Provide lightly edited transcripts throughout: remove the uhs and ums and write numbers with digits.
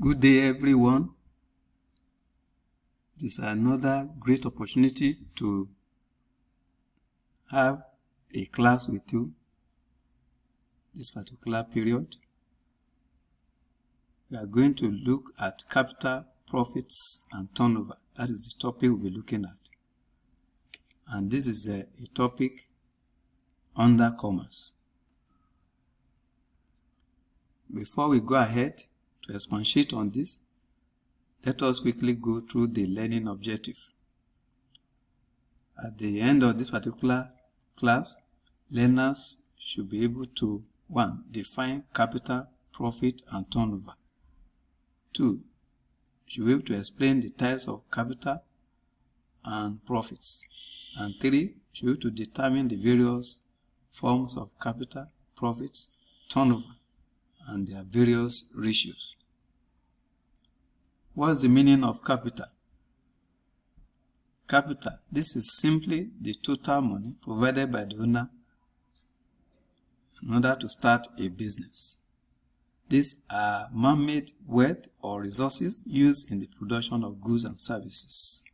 Good day, everyone. It is another great opportunity to have a class with you this particular period. We are going to look at capital, profits, and turnover. That is the topic we'll be looking at. And this is a topic under commerce. Before we go ahead to expatiate on this, let us quickly go through the learning objective. At the end of this particular class, learners should be able to 1. Define capital, profit, and turnover. 2. Should be able to explain the types of capital and profits. And 3. Should be able to determine the various forms of capital, profits, turnover, and their various ratios. What is the meaning of capital? Capital. This is simply the total money provided by the owner in order to start a business. These are man-made wealth or resources used in the production of goods and services.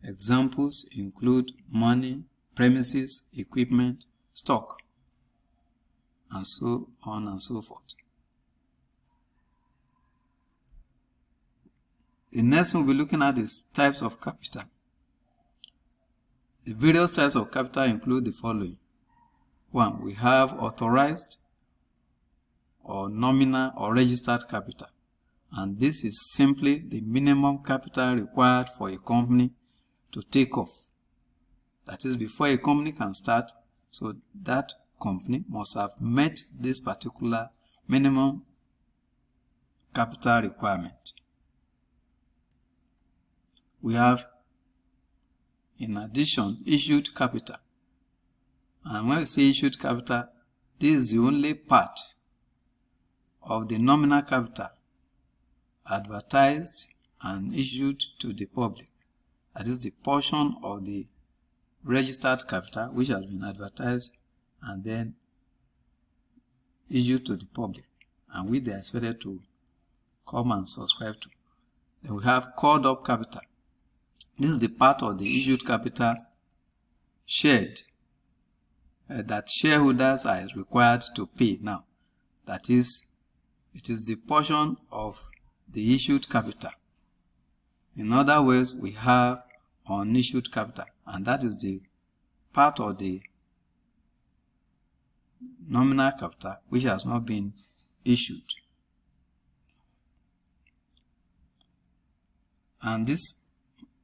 Examples include money, premises, equipment, stock, and so on and so forth. The next one we'll be looking at is types of capital. The various types of capital include the following. 1. We have authorized or nominal or registered capital. And this is simply the minimum capital required for a company to take off. That is, before a company can start, so that company must have met this particular minimum capital requirement. We have, in addition, issued capital. And when we say issued capital, this is the only part of the nominal capital advertised and issued to the public. That is the portion of the registered capital which has been advertised and then issued to the public, and which they are expected to come and subscribe to. Then we have called up capital. This is the part of the issued capital shared that shareholders are required to pay now. That is, it is the portion of the issued capital. In other words, we have unissued capital, and that is the part of the nominal capital which has not been issued. And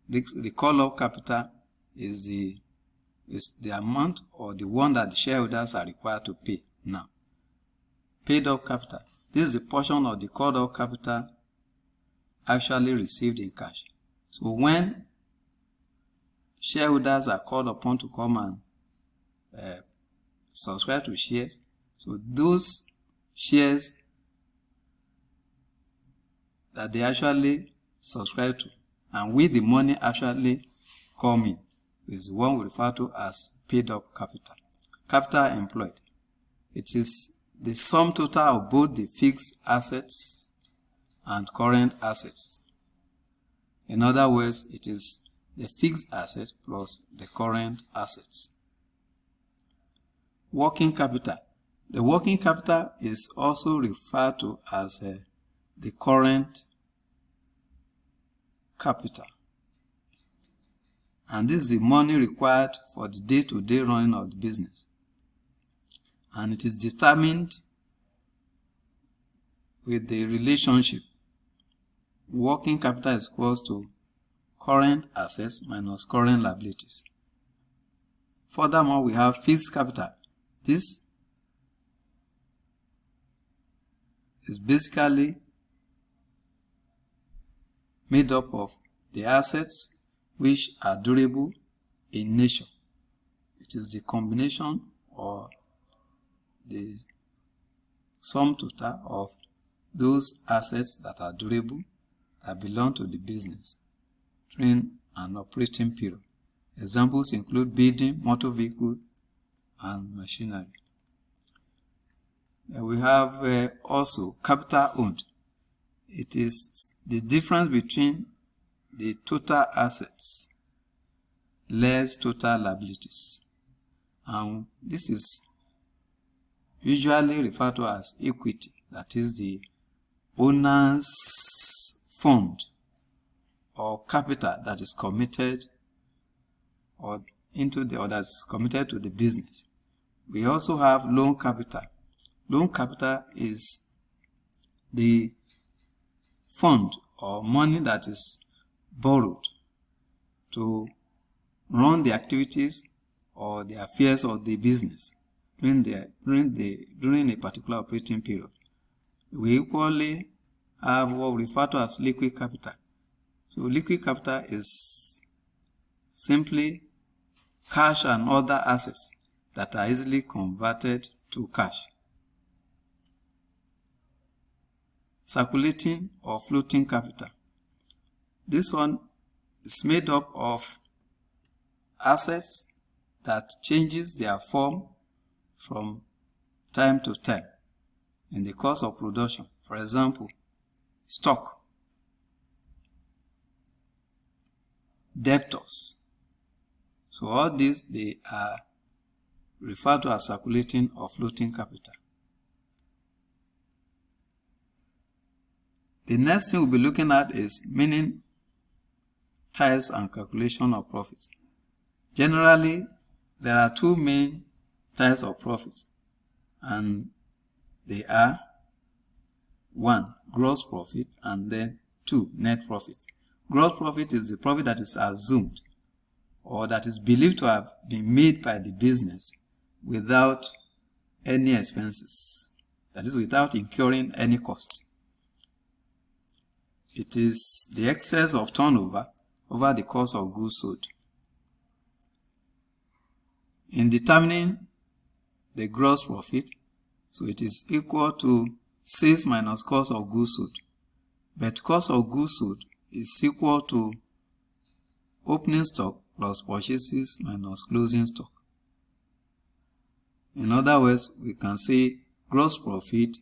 the call-up capital is the amount or the one that the shareholders are required to pay now. Paid-up capital. This is the portion of the called-up capital actually received in cash. So when shareholders are called upon to come and subscribe to shares, so those shares that they actually subscribe to, and with the money actually coming, is the one we refer to as paid-up capital. Capital employed. It is the sum total of both the fixed assets and current assets. In other words, it is the fixed asset plus the current assets. Working capital. The working capital is also referred to as the current capital. And this is the money required for the day-to-day running of the business. And it is determined with the relationship. Working capital is equal to current assets minus current liabilities. Furthermore, we have fixed capital. This is basically made up of the assets which are durable in nature. It is the combination or the sum total of those assets that are durable that belong to the business during an operating period. Examples include building, motor vehicle, and machinery. We have also capital owned. It is the difference between the total assets less total liabilities. And this is usually referred to as equity, that is the owner's fund or capital that is committed or that's committed to the business. We also have loan capital. Loan capital is the fund or money that is borrowed to run the activities or the affairs of the business during a particular operating period. We equally have what we refer to as liquid capital. So liquid capital is simply cash and other assets that are easily converted to cash. Circulating or floating capital. This one is made up of assets that changes their form from time to time in the course of production. For example, stock, debtors. So all these, they are referred to as circulating or floating capital. The next thing we'll be looking at is meaning, types, and calculation of profits. Generally, there are two main types of profits, and they are 1. Gross profit, and then 2. Net profit. Gross profit is the profit that is assumed or that is believed to have been made by the business without any expenses, that is, without incurring any cost. It is the excess of turnover over the cost of goods sold. In determining the gross profit, so it is equal to sales minus cost of goods sold. But cost of goods sold is equal to opening stock plus purchases minus closing stock. In other words, we can say gross profit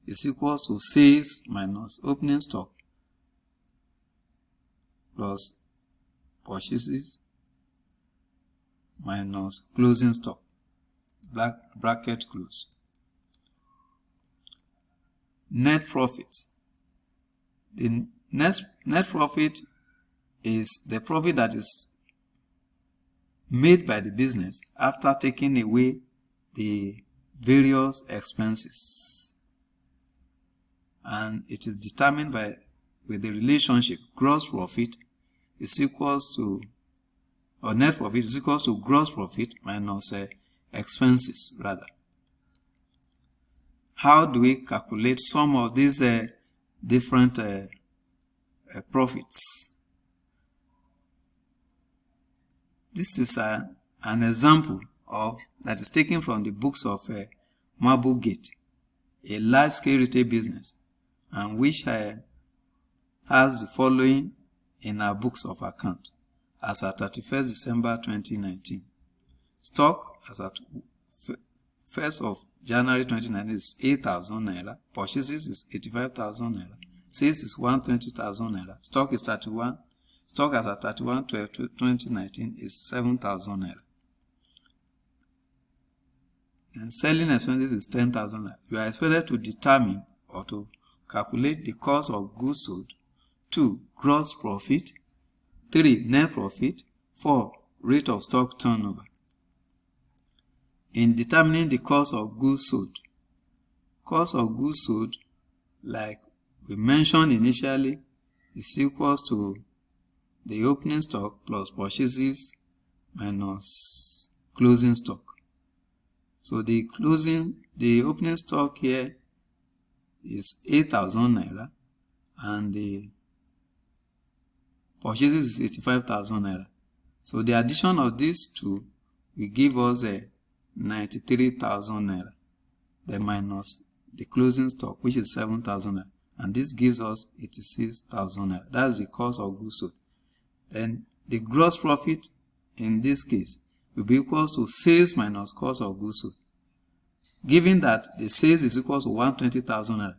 is equal to sales minus opening stock plus purchases minus closing stock, bracket close. Net profit. The net profit is the profit that is made by the business after taking away the various expenses, and it is determined with the relationship gross profit is equals to, or net profit is equals to gross profit minus expenses rather. How do we calculate some of these different profits? This is an example of that is taken from the books of Marble Gate, a large-scale retail business, and which has the following in our books of account as at 31st December 2019. Stock as at 1st of January 2019 is 8,000 naira. Purchases is 85,000 naira. Sales is 120,000 naira. Stock is 31. Stock as at 31/12/2019 is 7,000 naira. And selling expenses is 10,000 naira. You are expected to determine or to calculate the cost of goods sold. 2. Gross profit. 3. Net profit. 4. Rate of stock turnover. In determining the cost of goods sold, cost of goods sold, like we mentioned initially, is equals to the opening stock plus purchases minus closing stock. So the opening stock here is 8,000 naira and the purchases is 85,000 naira. So the addition of these two will give us 93,000 naira, then minus the closing stock, which is 7,000 naira, and this gives us 86,000 naira. That's the cost of goods sold. Then the gross profit in this case will be equal to sales minus cost of goods sold. Given that the sales is equal to 120,000 naira,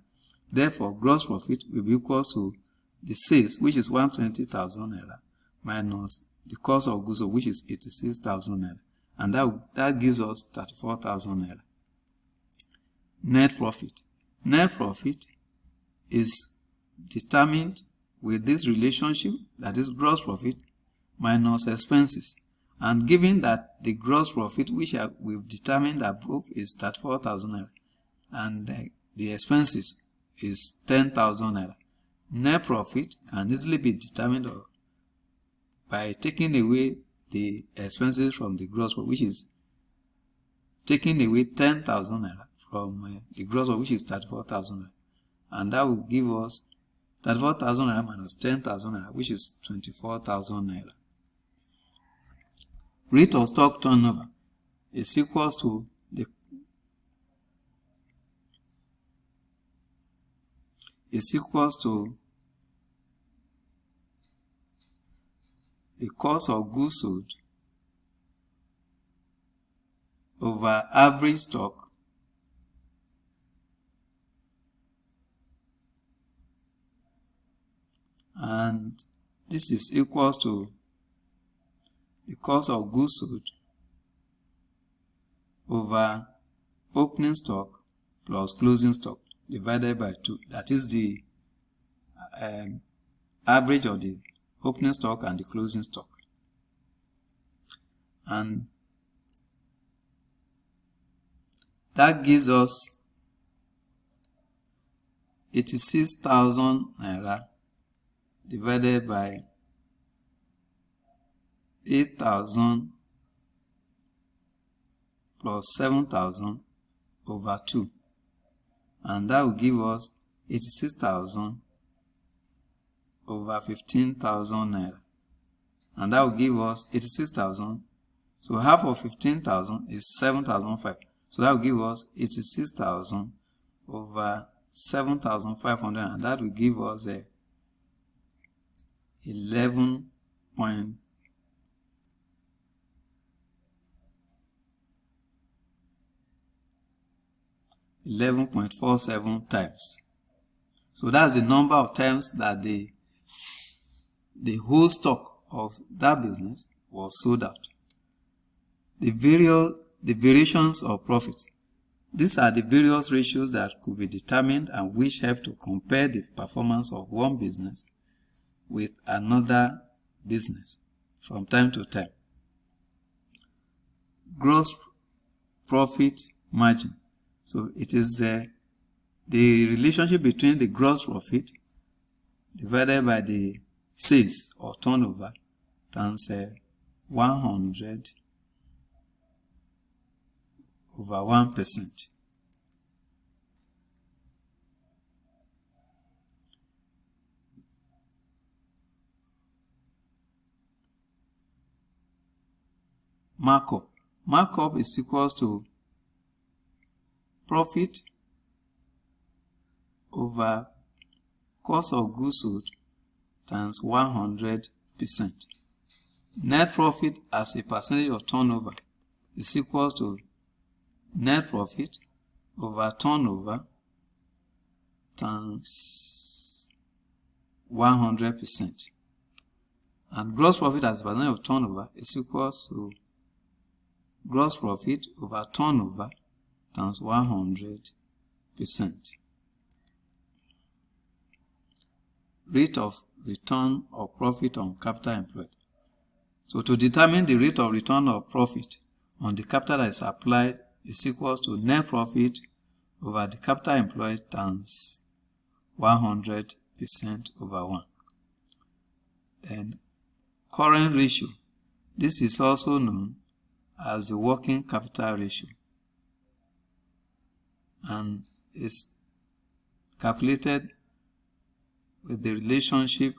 Therefore, gross profit will be equal to the sales, which is 120,000 naira, minus the cost of goods, which is 86,000 naira. And that gives us 34,000 naira. Net profit. Net profit is determined with this relationship, that is gross profit minus expenses. And given that the gross profit, which we've determined above, is 34,000 naira, and the expenses is 10,000 naira, net profit can easily be determined by taking away the expenses from the gross profit, which is taking away 10,000 naira from the gross profit, which is 34,000 naira. And that will give us 34,000 naira minus 10,000 naira, which is 24,000 naira. Rate of stock turnover is equals to the cost of goods sold over average stock and this is equals to the cost of goods sold over opening stock plus closing stock divided by 2. That is the average of the opening stock and the closing stock. And that gives us 86,000 naira divided by 8,000 plus 7,000 over 2. And that will give us 86,000 over 15,000 naira. And that will give us 86,000. So half of 15,000 is 7,500. So that will give us 86,000 over 7,500, and that will give us 11.47 times. So that's the number of times that the whole stock of that business was sold out. The variations of profit. These are the various ratios that could be determined and which help to compare the performance of one business with another business from time to time. Gross profit margin. So it is the relationship between the gross profit divided by the sales or turnover times 100 over 1%. Markup. Markup is equals to profit over cost of goods sold times 100%. Net profit as a percentage of turnover is equals to net profit over turnover times 100%. And gross profit as a percentage of turnover is equals to gross profit over turnover times 100%. Rate of return of profit on capital employed. So to determine the rate of return of profit on the capital that is applied is equals to net profit over the capital employed times 100% over 1. Then current ratio. This is also known as the working capital ratio and is calculated with the relationship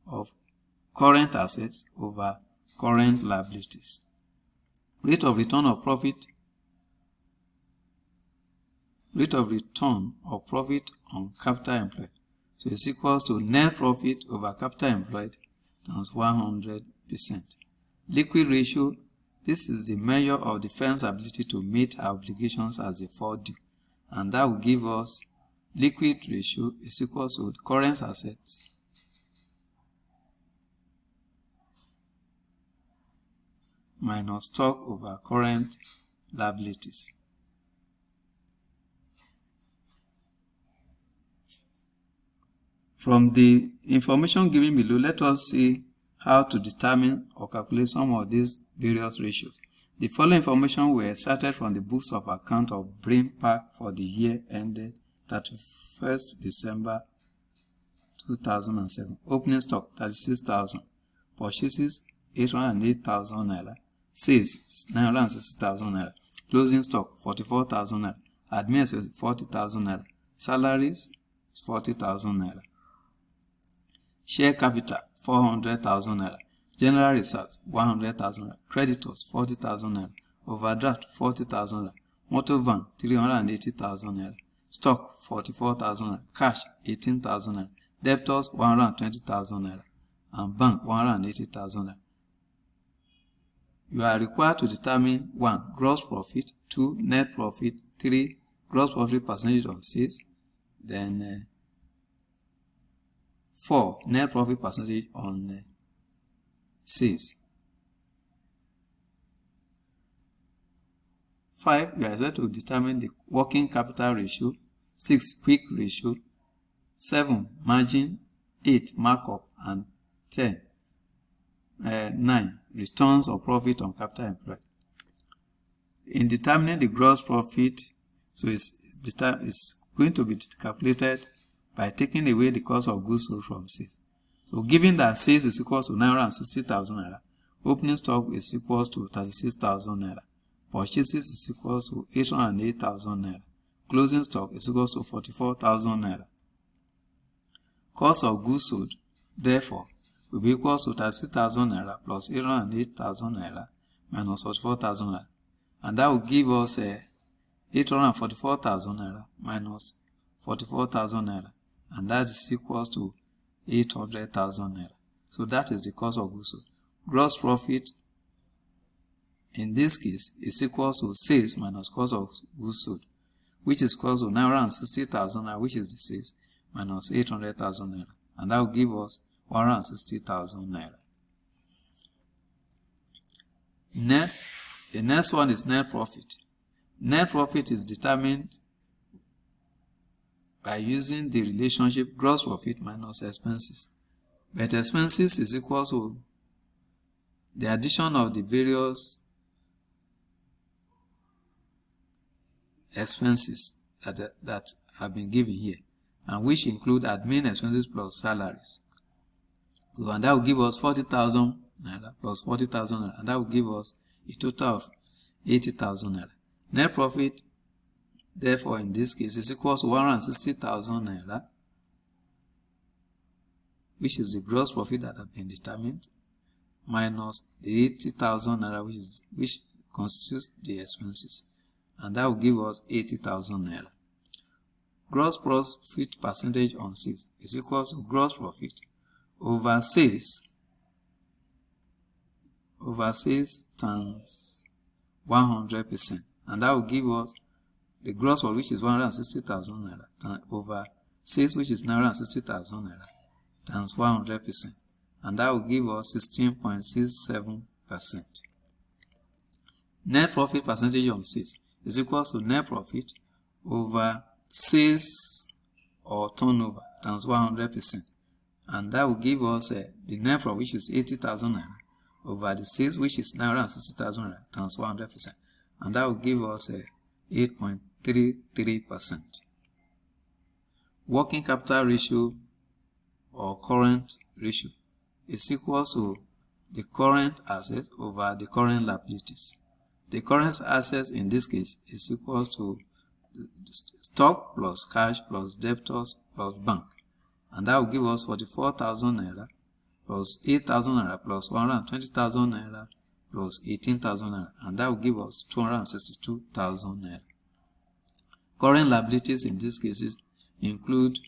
of current assets over current liabilities. Rate of return of profit on capital employed. So it's equals to net profit over capital employed times 100%. Liquid ratio. This is the measure of the firm's ability to meet our obligations as they fall due, and that will give us liquid ratio is equal to current assets minus stock over current liabilities. From the information given below, let us see how to determine or calculate some of these various ratios. The following information were extracted from the books of account of Brain Park for the year ended 31st December 2007. Opening stock 36,000, purchases 808,000 naira, sales 960,000 naira, closing stock 44,000 naira, admin expenses 40,000 naira, salaries 40,000 naira, share capital 400,000 naira, general reserves 100,000 naira, creditors 40,000 naira, overdraft 40,000 naira, motor van 380,000 naira, stock 44,000 naira, cash 18,000 naira, debtors 120,000 naira, and bank 180,000 naira. You are required to determine 1. Gross profit, 2. Net profit, 3. Gross profit percentage on sales, then 4. Net profit percentage on sales. 5. You are expected to determine the working capital ratio. 6. Quick ratio. 7. Margin. 8. Markup. And 9. Returns or profit on capital employed. In determining the gross profit, so it's going to be calculated by taking away the cost of goods sold from sales. So given that sales is equal to 960,000 naira, opening stock is equal to 36,000 naira, purchases is equal to 808,000 naira, closing stock is equal to 44,000 naira. Cost of goods sold, therefore, will be equal to 36,000 naira plus 808,000 naira minus 44,000 naira. And that will give us 844,000 naira minus 44,000 naira. And that is equal to 800,000 naira. So that is the cost of goods sold. Gross profit in this case is equal to sales minus cost of goods sold, which is equal to 960,000 naira, which is the sales, minus 800,000 naira. And that will give us 160,000 naira. The next one is net profit. Net profit is determined by using the relationship gross profit minus expenses. But expenses is equal to the addition of the various expenses that have been given here, and which include admin expenses plus salaries. And that will give us 40,000 naira plus 40,000 naira, and that will give us a total of 80,000 naira. Net profit, therefore, in this case, is equal to 160,000 naira, which is the gross profit that has been determined, minus the 80,000 naira, which constitutes the expenses, and that will give us 80,000 naira. Gross profit percentage on sales is equal to gross profit over sales times 100%, and that will give us the gross profit, which is 160,000 naira, over sales, which is 960,000 naira, times 100%, and that will give us 16.67%. Net profit percentage on sales is equal to net profit over sales or turnover times 100%, and that will give us the net profit, which is 80,000 naira, over the sales, which is 960,000 naira, times 100%, and that will give us 8.33%. Working capital ratio or current ratio is equal to the current assets over the current liabilities. The current assets in this case is equal to stock plus cash plus debtors plus bank, and that will give us 44,000 naira plus 8,000 naira plus 120,000 naira plus 18,000 naira, and that will give us 262,000 naira. Current liabilities in these cases include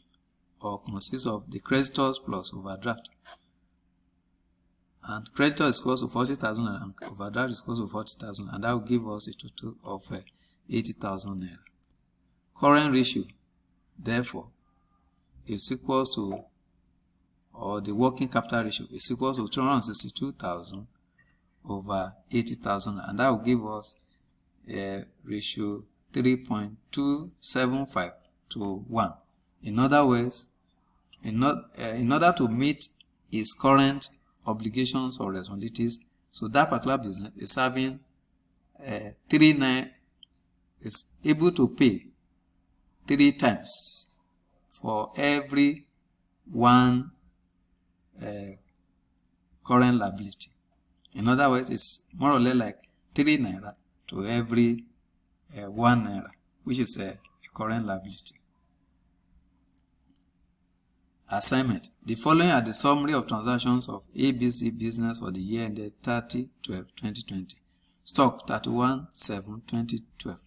or consist of the creditors plus overdraft, and creditor is equal to 40,000 naira and overdraft is equal to 40,000, and that will give us a total of 80,000 naira. Current ratio Therefore, is equals to, or the working capital ratio is equals to 262,000 over 80,000, and that will give us a ratio 3.275 to 1. In other words, in order to meet its current obligations or responsibilities, so that particular business is having is able to pay 3 times for every one current liability. In other words, it's more or less like 3 naira to every 1 naira, which is a current liability. Assignment. The following are the summary of transactions of ABC business for the year ended 30/12/2020. Stock 31/7/2012,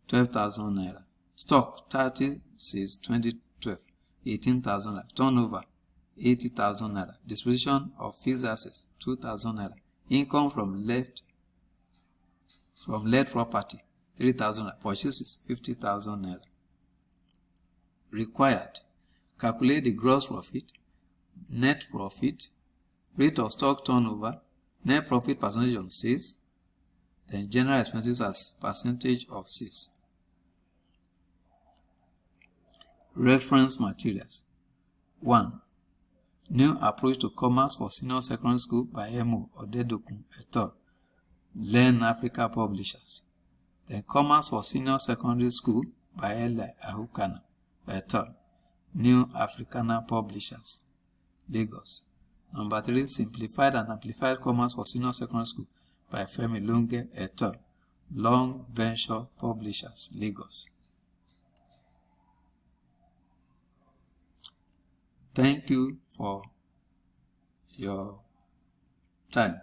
12,000 naira. Stock 30/6/2012, 18,000 naira. Turnover 80,000 naira. Disposition of fixed assets 2,000 naira. Income from left property 3,000 naira. Purchases 50,000 naira. Required. Calculate the gross profit, net profit, rate of stock turnover, net profit percentage on sales, then general expenses as percentage of sales. Reference materials. 1. New Approach to Commerce for Senior Secondary School by M.O. Odedokun et al. Learn Africa Publishers. Then Commerce for Senior Secondary School by Eli Ahukana et al. New Africana Publishers, Lagos. Number 3, Simplified and Amplified Commerce for Senior Secondary School by Femi Longe et al. Long Venture Publishers, Lagos. Thank you for your time.